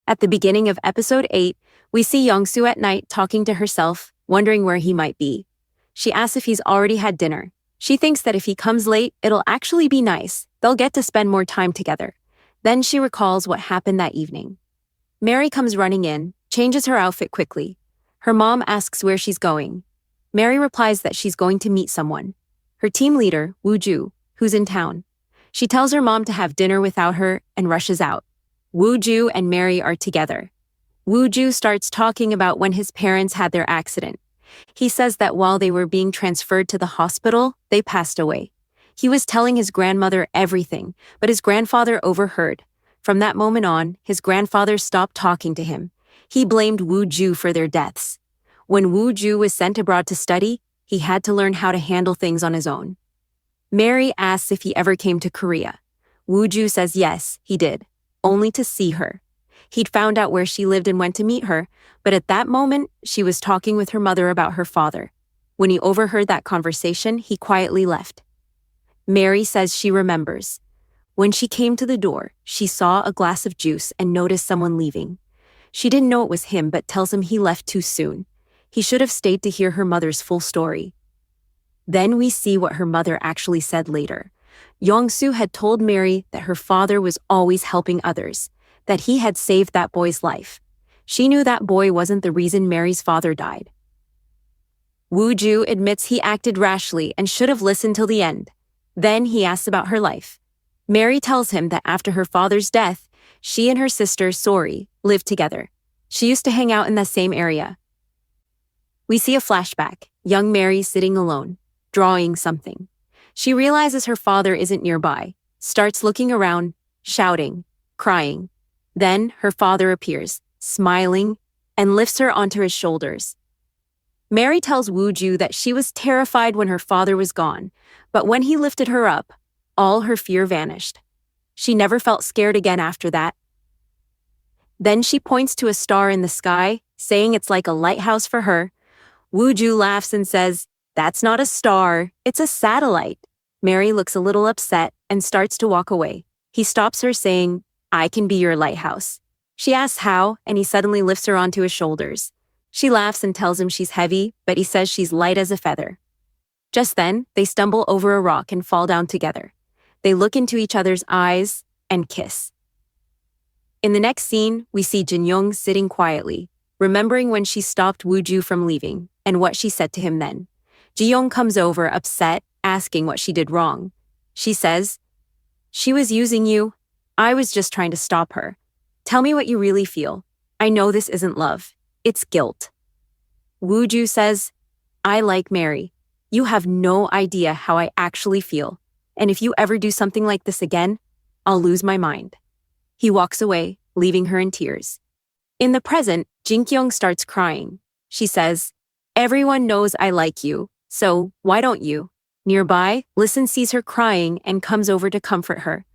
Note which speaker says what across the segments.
Speaker 1: At the beginning of episode 8, we see Yong Su at night talking to herself, wondering where he might be. She asks if he's already had dinner. She thinks that if he comes late, it'll actually be nice. They'll get to spend more time together. Then she recalls what happened that evening. Mary comes running in, changes her outfit quickly. Her mom asks where she's going. Mary replies that she's going to meet someone. Her team leader, Woo-ju, who's in town. She tells her mom to have dinner without her and rushes out. Woo-ju and Mary are together. Woo-ju starts talking about when his parents had their accident. He says that while they were being transferred to the hospital, they passed away. He was telling his grandmother everything, but his grandfather overheard. From that moment on, his grandfather stopped talking to him. He blamed Woo-ju for their deaths. When Woo-ju was sent abroad to study, he had to learn how to handle things on his own. Mary asks if he ever came to Korea. Woo-ju says yes, he did, only to see her. He'd found out where she lived and went to meet her, but at that moment, she was talking with her mother about her father. When he overheard that conversation, he quietly left. Mary says she remembers. When she came to the door, she saw a glass of juice and noticed someone leaving. She didn't know it was him, but tells him he left too soon. He should have stayed to hear her mother's full story. Then we see what her mother actually said later. Yong Su had told Mary that her father was always helping others, that he had saved that boy's life. She knew that boy wasn't the reason Mary's father died. Woo-ju admits he acted rashly and should have listened till the end. Then he asks about her life. Mary tells him that after her father's death, she and her sister, Sori, lived together. She used to hang out in the same area. We see a flashback, young Mary sitting alone, drawing something. She realizes her father isn't nearby, starts looking around, shouting, crying. Then her father appears, smiling, and lifts her onto his shoulders. Mary tells Woo-ju that she was terrified when her father was gone, but when he lifted her up, all her fear vanished. She never felt scared again after that. Then she points to a star in the sky, saying it's like a lighthouse for her. Woo-ju laughs and says, "That's not a star, it's a satellite." Mary looks a little upset and starts to walk away. He stops her saying, "I can be your lighthouse." She asks how, and he suddenly lifts her onto his shoulders. She laughs and tells him she's heavy, but he says she's light as a feather. Just then, they stumble over a rock and fall down together. They look into each other's eyes and kiss. In the next scene, we see Jinyong sitting quietly, remembering when she stopped Woo-ju from leaving and what she said to him then. Jinyong comes over, upset, asking what she did wrong. She says, "She was using you. I was just trying to stop her. Tell me what you really feel. I know this isn't love. It's guilt." Woo-ju says, "I like Mary. You have no idea how I actually feel. And if you ever do something like this again, I'll lose my mind." He walks away, leaving her in tears. In the present, Jinyong starts crying. She says, "Everyone knows I like you, so why don't you?" Nearby, Listen sees her crying and comes over to comfort her.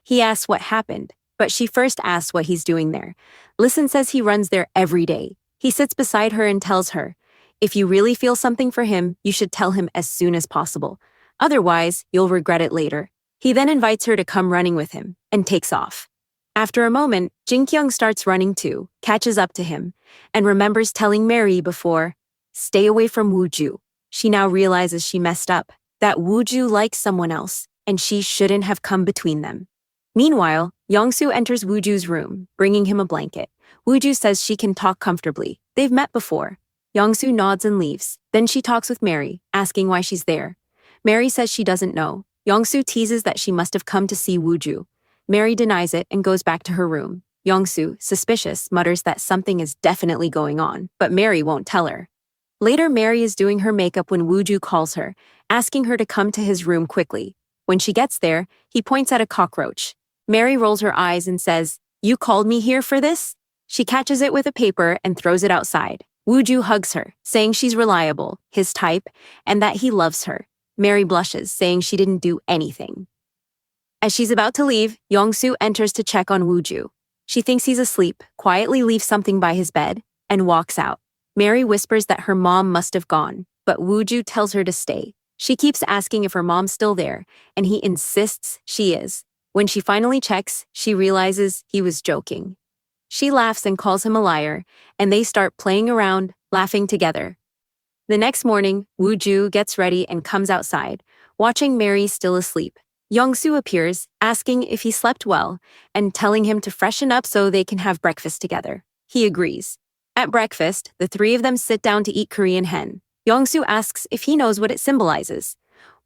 Speaker 1: He asks what happened, but she first asks what he's doing there. Listen says he runs there every day. He sits beside her and tells her, "If you really feel something for him, you should tell him as soon as possible. Otherwise, you'll regret it later." He then invites her to come running with him and takes off. After a moment, Jinyong starts running too, catches up to him, and remembers telling Mary before, "Stay away from Woo-ju." She now realizes she messed up, that Woo-ju likes someone else, and she shouldn't have come between them. Meanwhile, Yong Su enters Woo-ju's room, bringing him a blanket. Woo-ju says she can talk comfortably. They've met before. Yong Su nods and leaves. Then she talks with Mary, asking why she's there. Mary says she doesn't know. Yong Su teases that she must have come to see Woo-ju. Mary denies it and goes back to her room. Yong Su, suspicious, mutters that something is definitely going on, but Mary won't tell her. Later, Mary is doing her makeup when Woo-ju calls her, asking her to come to his room quickly. When she gets there, he points at a cockroach. Mary rolls her eyes and says, "You called me here for this?" She catches it with a paper and throws it outside. Woo-ju hugs her, saying she's reliable, his type, and that he loves her. Mary blushes, saying she didn't do anything. As she's about to leave, Yong Su enters to check on Woo-ju. She thinks he's asleep, quietly leaves something by his bed, and walks out. Mary whispers that her mom must have gone, but Woo-ju tells her to stay. She keeps asking if her mom's still there, and he insists she is. When she finally checks, she realizes he was joking. She laughs and calls him a liar, and they start playing around, laughing together. The next morning, Woo-ju gets ready and comes outside, watching Mary still asleep. Yong Su appears, asking if he slept well, and telling him to freshen up so they can have breakfast together. He agrees. At breakfast, the three of them sit down to eat Korean hen. Yong Su asks if he knows what it symbolizes.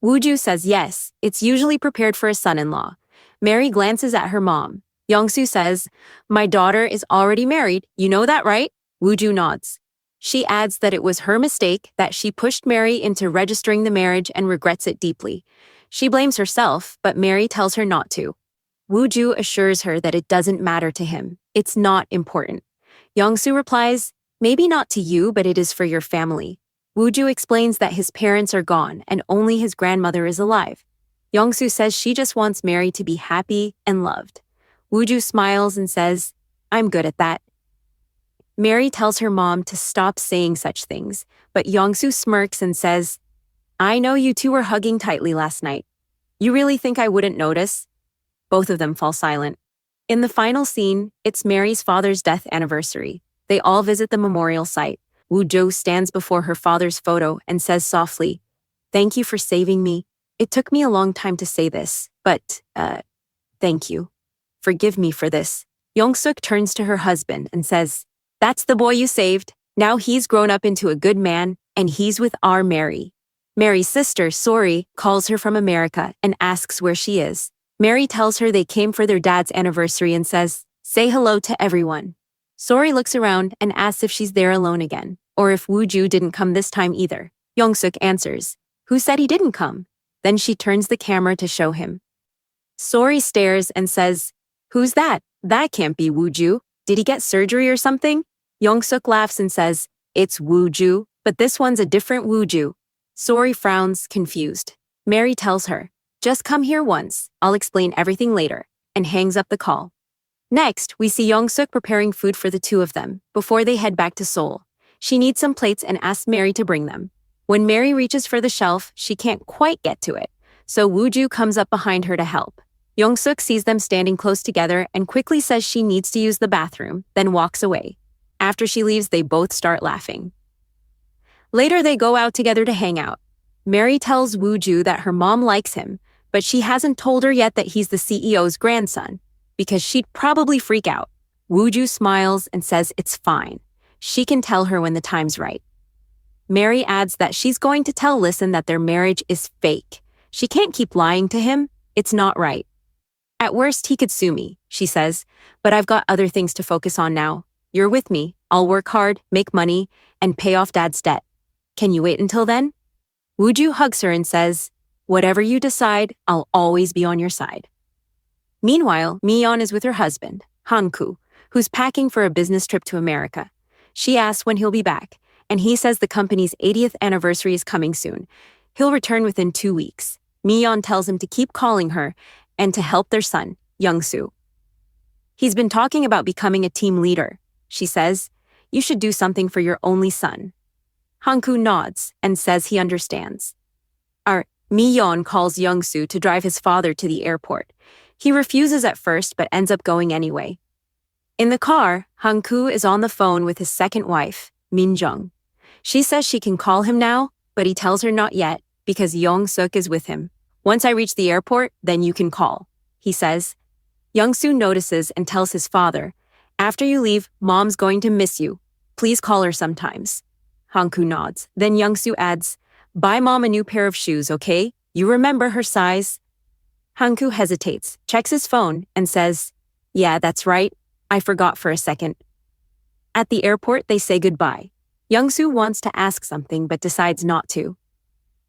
Speaker 1: Woo-ju says yes, it's usually prepared for a son-in-law. Mary glances at her mom. Yong Su says, "My daughter is already married, you know that, right?" Woo-ju nods. She adds that it was her mistake, that she pushed Mary into registering the marriage and regrets it deeply. She blames herself, but Mary tells her not to. Woo-ju assures her that it doesn't matter to him. It's not important. Yong Su replies, "Maybe not to you, but it is for your family." Woo-ju explains that his parents are gone and only his grandmother is alive. Yong Su says she just wants Mary to be happy and loved. Woo-ju smiles and says, "I'm good at that." Mary tells her mom to stop saying such things, but Yong Su smirks and says, "I know you two were hugging tightly last night. You really think I wouldn't notice?" Both of them fall silent. In the final scene, it's Mary's father's death anniversary. They all visit the memorial site. Woo-ju stands before her father's photo and says softly, "Thank you for saving me. It took me a long time to say this, but, thank you. Forgive me for this." Yong-suk turns to her husband and says, "That's the boy you saved. Now he's grown up into a good man, and he's with our Mary." Mary's sister, Sori, calls her from America and asks where she is. Mary tells her they came for their dad's anniversary and says, "Say hello to everyone." Sori looks around and asks if she's there alone again, or if Woo-ju didn't come this time either. Yong-suk answers, "Who said he didn't come?" Then she turns the camera to show him. Sori stares and says, "Who's that? That can't be Woo-ju. Did he get surgery or something?" Yong-suk laughs and says, "It's Woo-ju, but this one's a different Woo-ju." Sori frowns, confused. Mary tells her, "Just come here once, I'll explain everything later," and hangs up the call. Next, we see Yong-suk preparing food for the two of them before they head back to Seoul. She needs some plates and asks Mary to bring them. When Mary reaches for the shelf, she can't quite get to it, so Woo-ju comes up behind her to help. Yong-suk sees them standing close together and quickly says she needs to use the bathroom, then walks away. After she leaves, they both start laughing. Later, they go out together to hang out. Mary tells Woo-ju that her mom likes him, but she hasn't told her yet that he's the CEO's grandson, because she'd probably freak out. Woo-ju smiles and says it's fine. She can tell her when the time's right. Mary adds that she's going to tell Listen that their marriage is fake. She can't keep lying to him. It's not right. "At worst, he could sue me," she says, "but I've got other things to focus on now. You're with me. I'll work hard, make money, and pay off Dad's debt. Can you wait until then?" Woo-ju hugs her and says, "Whatever you decide, I'll always be on your side." Meanwhile, Mi-yeon is with her husband, Han-ku, who's packing for a business trip to America. She asks when he'll be back, and he says the company's 80th anniversary is coming soon. He'll return within 2 weeks. Mi-yeon tells him to keep calling her and to help their son, Yong Su. "He's been talking about becoming a team leader," she says. "You should do something for your only son." Han-ku nods and says he understands. Mi-yeon calls Yong Su to drive his father to the airport. He refuses at first but ends up going anyway. In the car, Han-ku is on the phone with his second wife, Min-jung. She says she can call him now, but he tells her not yet because Yong-suk is with him. "Once I reach the airport, then you can call," he says. Yong-su notices and tells his father, "After you leave, Mom's going to miss you. Please call her sometimes." Han-ku nods. Then Yong-su adds, "Buy Mom a new pair of shoes, okay? You remember her size?" Han-ku hesitates, checks his phone, and says, "Yeah, that's right. I forgot for a second." At the airport, they say goodbye. Yong-su wants to ask something but decides not to.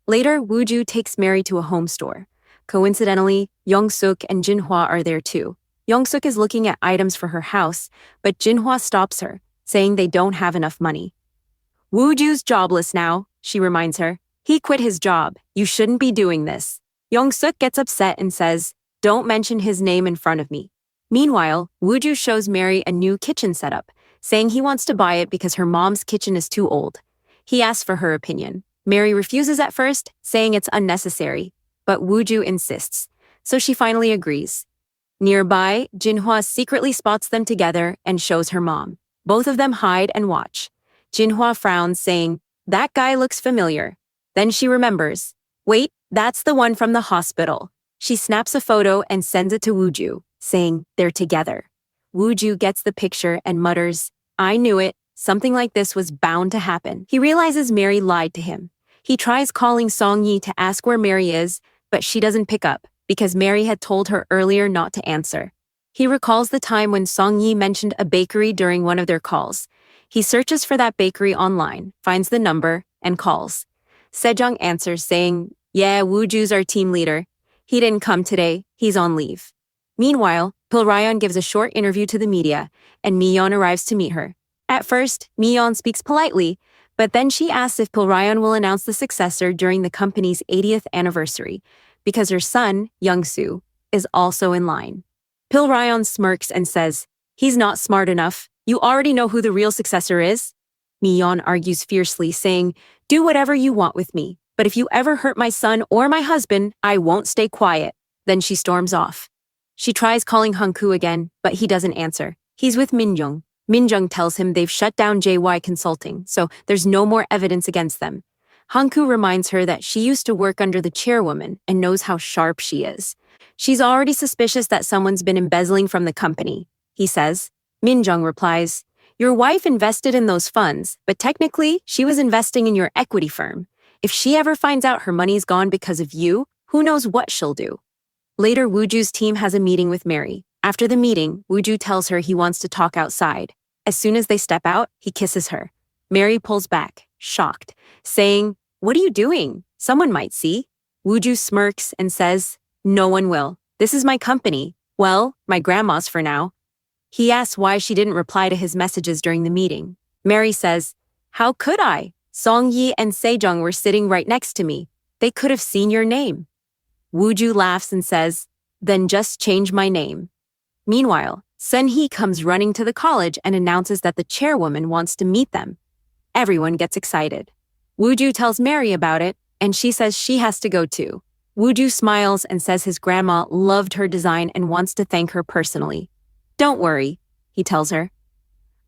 Speaker 1: Later, Woo-ju takes Mary to a home store. Coincidentally, Yong-suk and Jinhwa are there too. Yong-suk is looking at items for her house, but Jinhwa stops her, saying they don't have enough money. "Woo-ju's jobless now," she reminds her. "He quit his job. You shouldn't be doing this." Yong-suk gets upset and says, "Don't mention his name in front of me." Meanwhile, Woo-ju shows Mary a new kitchen setup, saying he wants to buy it because her mom's kitchen is too old. He asks for her opinion. Mary refuses at first, saying it's unnecessary, but Woo-ju insists, so she finally agrees. Nearby, Jinhua secretly spots them together and shows her mom. Both of them hide and watch. Jinhua frowns, saying, "That guy looks familiar." Then she remembers. Wait, that's the one from the hospital. She snaps a photo and sends it to Wooju, saying, "They're together." Wooju gets the picture and mutters, "I knew it. Something like this was bound to happen." He realizes Mary lied to him. He tries calling Song Yi to ask where Mary is, but she doesn't pick up because Mary had told her earlier not to answer. He recalls the time when Song Yi mentioned a bakery during one of their calls. He searches for that bakery online, finds the number, and calls. Sejong answers saying, "Yeah, Wooju's our team leader. He didn't come today, he's on leave." Meanwhile, Pilrayon gives a short interview to the media, and Miyeon arrives to meet her. At first, Miyeon speaks politely, but then she asks if Pilrayon will announce the successor during the company's 80th anniversary, because her son, Yong Su, is also in line. Pilrayon smirks and says, "He's not smart enough. You already know who the real successor is." Miyeon argues fiercely, saying, "Do whatever you want with me, but if you ever hurt my son or my husband, I won't stay quiet." Then she storms off. She tries calling Hongku again, but he doesn't answer. He's with Minjung. Minjung tells him they've shut down JY Consulting, so there's no more evidence against them. Hongku reminds her that she used to work under the chairwoman and knows how sharp she is. She's already suspicious that someone's been embezzling from the company, he says. Minjung replies, "Your wife invested in those funds, but technically she was investing in your equity firm. If she ever finds out her money's gone because of you, who knows what she'll do." Later, Wooju's team has a meeting with Mary. After the meeting, Wooju tells her he wants to talk outside. As soon as they step out, he kisses her. Mary pulls back, shocked, saying, "What are you doing? Someone might see." Wooju smirks and says, "No one will. This is my company. Well, my grandma's for now." He asks why she didn't reply to his messages during the meeting. Mary says, "How could I? Song Yi and Sejong were sitting right next to me. They could have seen your name." Wooju laughs and says, "Then just change my name." Meanwhile, Sun-hee comes running to the college and announces that the chairwoman wants to meet them. Everyone gets excited. Wooju tells Mary about it, and she says she has to go too. Wooju smiles and says his grandma loved her design and wants to thank her personally. "Don't worry," he tells her.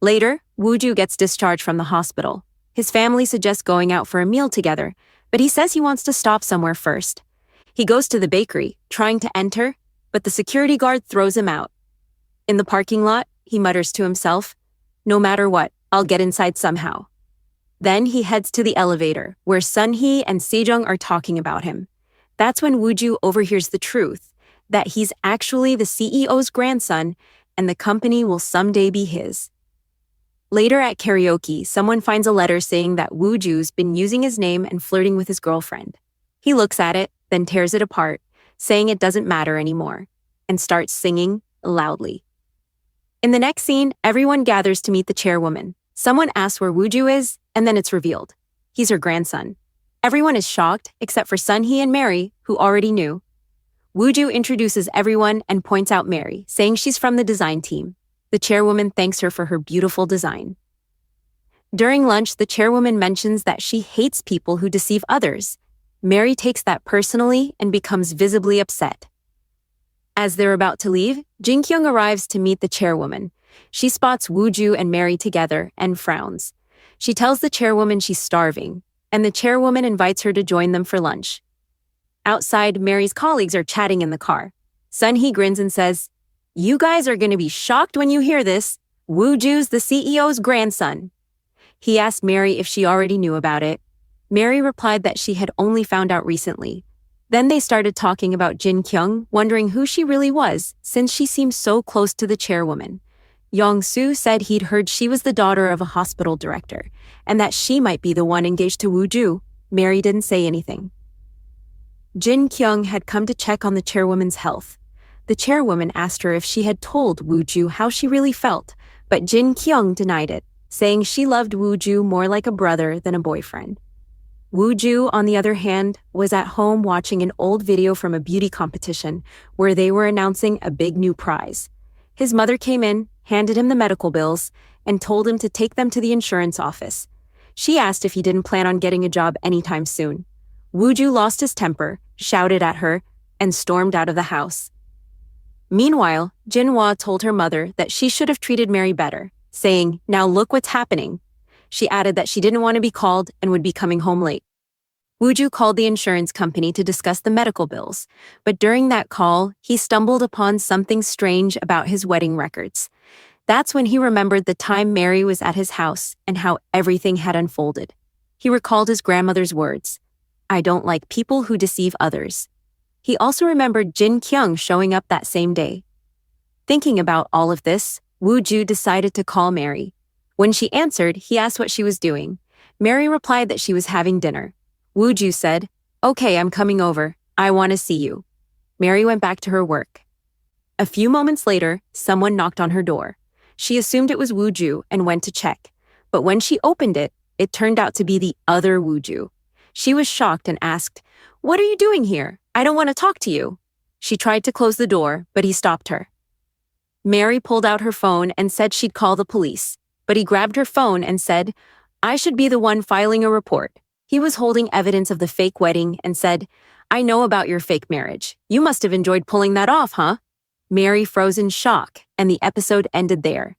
Speaker 1: Later, Wooju gets discharged from the hospital. His family suggests going out for a meal together, but he says he wants to stop somewhere first. He goes to the bakery, trying to enter, but the security guard throws him out. In the parking lot, he mutters to himself, "No matter what, I'll get inside somehow." Then he heads to the elevator, where Sun-hee and Sejong are talking about him. That's when Wooju overhears the truth, that he's actually the CEO's grandson, and the company will someday be his. Later at karaoke, someone finds a letter saying that Wooju's been using his name and flirting with his girlfriend. He looks at it, then tears it apart, saying it doesn't matter anymore, and starts singing loudly. In the next scene, everyone gathers to meet the chairwoman. Someone asks where Wooju is, and then it's revealed. He's her grandson. Everyone is shocked, except for Sun-hee and Mary, who already knew. Wooju introduces everyone and points out Mary, saying she's from the design team. The chairwoman thanks her for her beautiful design. During lunch, the chairwoman mentions that she hates people who deceive others. Mary takes that personally and becomes visibly upset. As they're about to leave, Jinyong arrives to meet the chairwoman. She spots Wooju and Mary together and frowns. She tells the chairwoman she's starving, and the chairwoman invites her to join them for lunch. Outside, Mary's colleagues are chatting in the car. Sun-hee grins and says, "You guys are going to be shocked when you hear this. Wooju's the CEO's grandson." He asked Mary if she already knew about it. Mary replied that she had only found out recently. Then they started talking about Jinyong, wondering who she really was, since she seemed so close to the chairwoman. Yong Su said he'd heard she was the daughter of a hospital director, and that she might be the one engaged to Wooju. Mary didn't say anything. Jinyong had come to check on the chairwoman's health. The chairwoman asked her if she had told Wooju how she really felt, but Jinyong denied it, saying she loved Wooju more like a brother than a boyfriend. Wooju, on the other hand, was at home watching an old video from a beauty competition where they were announcing a big new prize. His mother came in, handed him the medical bills, and told him to take them to the insurance office. She asked if he didn't plan on getting a job anytime soon. Wooju lost his temper, shouted at her, and stormed out of the house. Meanwhile, Jinhua told her mother that she should have treated Mary better, saying, "Now look what's happening." She added that she didn't want to be called and would be coming home late. Wooju called the insurance company to discuss the medical bills, but during that call, he stumbled upon something strange about his wedding records. That's when he remembered the time Mary was at his house and how everything had unfolded. He recalled his grandmother's words, "I don't like people who deceive others." He also remembered Jin Kyung showing up that same day. Thinking about all of this, Woo Ju decided to call Mary. When she answered, he asked what she was doing. Mary replied that she was having dinner. Woo Ju said, "Okay, I'm coming over. I want to see you." Mary went back to her work. A few moments later, someone knocked on her door. She assumed it was Woo Ju and went to check. But when she opened it, it turned out to be the other Woo Ju. She was shocked and asked, "What are you doing here? I don't want to talk to you." She tried to close the door, but he stopped her. Mary pulled out her phone and said she'd call the police, but he grabbed her phone and said, "I should be the one filing a report." He was holding evidence of the fake wedding and said, "I know about your fake marriage. You must have enjoyed pulling that off, huh?" Mary froze in shock, and the episode ended there.